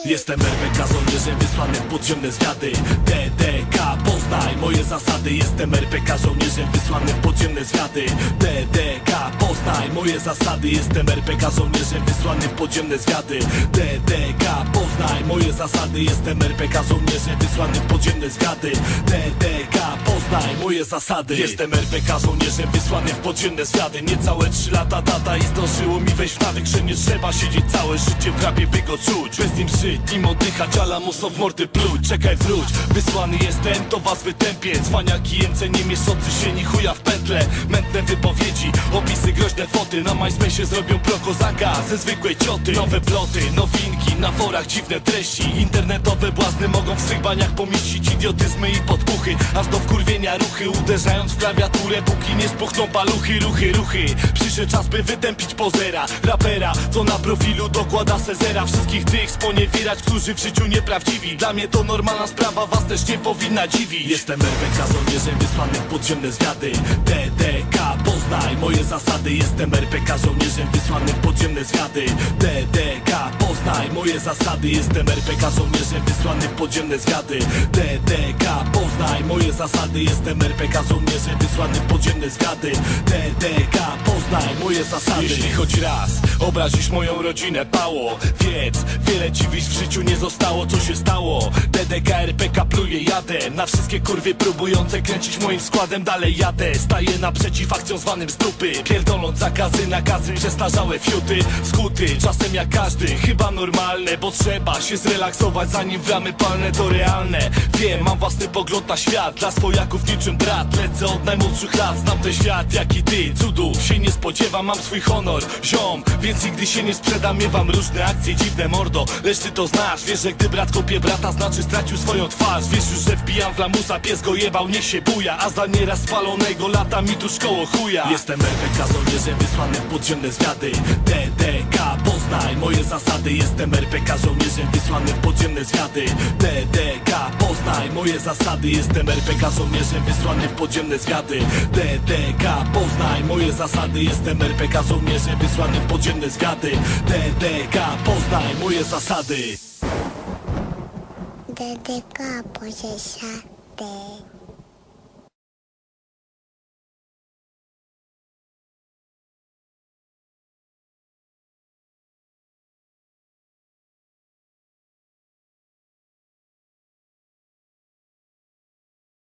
Jestem RPK, żołnierzem wysłanym w podziemne zwiady. DDK, poznaj moje zasady. Jestem RPK, żołnierzem wysłanym w podziemne zwiady. DDK, poznaj moje zasady. Jestem RPK, żołnierzem wysłanym w podziemne zwiady. DDK, poznaj moje zasady. Jestem RPK, żołnierzem wysłanym w podziemne zwiady. DDK, poznaj moje zasady. Jestem RPK, żołnierzem wysłanym w podziemne zwiady. Niecałe 3 lata data i zdążyło mi wejść w nawyk, że nie trzeba siedzieć całe życie w rapie, by go czuć. Bez nim żyć, nim oddychać, ala muszą w mordy pluć. Czekaj, wróć, wysłany jestem, to was wytępię. Cwaniaki jęce, nie mieszczący się ni chuja w pętle. Mętne wypowiedzi, opisy, groźne foty. Na MySpace zrobią prokozaka ze zwykłej cioty. Nowe ploty, nowinki, na forach dziwne treści. Internetowe błazny mogą w swych baniach pomieścić idiotyzmy i podpuchy, aż do wkurwienia ruchy, uderzając w klawiaturę, póki nie spuchną paluchy. Ruchy, przyszedł czas, by wytępić pozera, rapera, co na profilu dokłada sezera. Wszystkich tych sponiewierać, którzy w życiu nieprawdziwi. Dla mnie to normalna sprawa, was też nie powinna dziwić. Jestem RPK, żołnierzem wysłanym w podziemne zwiady. DDK, poznaj moje zasady. Jestem RPK, żołnierzem wysłanym w podziemne zwiady. DDK, poznaj moje zasady. Jestem RPK, żołnierzem wysłanym w podziemne zwiady. DDK, poznaj moje zasady. Jestem RPK, żołnierzem wysłanym w podziemne zwiady. DDK, poznaj moje zasady. Jeśli choć raz obrazisz moją rodzinę, pało, wiedz, wiele ci wisz w życiu nie zostało. Co się stało? DDK, RPK, pluje, jadę na wszystkie kurwy próbujące kręcić moim składem. Dalej jadę, staję naprzeciw akcjom zwanym z dupy, pierdoląc zakazy, nakazy, przestarzałe fiuty. Skuty, czasem jak każdy, chyba normalne, bo trzeba się zrelaksować, zanim w ramy palne to realne. Wiem, mam własny pogląd na świat, dla swojaków niczym brat. Lecę od najmłodszych lat, znam ten świat jak i ty. Cudów się nie spodziewam, mam swój honor, ziom, więc nigdy się nie sprzedam. Miewam różne akcje, dziwne mordo, lecz ty to znasz. Wiesz, że gdy brat kopie brata, znaczy stracił swoją twarz. Wiesz już, że wbijam w lamusa, pies go jebał, niech się buja. A za nieraz spalonego lata mi tuż koło chuja. Jestem RPK, żołnierzem wysłanym w podziemne zwiady. DDK, poznaj moje zasady. Jestem RPK, żołnierzem wysłanym w podziemne zwiady. DDK, poznaj moje zasady. Jestem RPK, żołnierzem wysłanym w podziemne zwiady. DDK, poznaj moje zasady. Jestem RPK, żołnierzem wysłanym w podziemne zwiady. DDK, poznaj moje zasady. DDK, po zasady.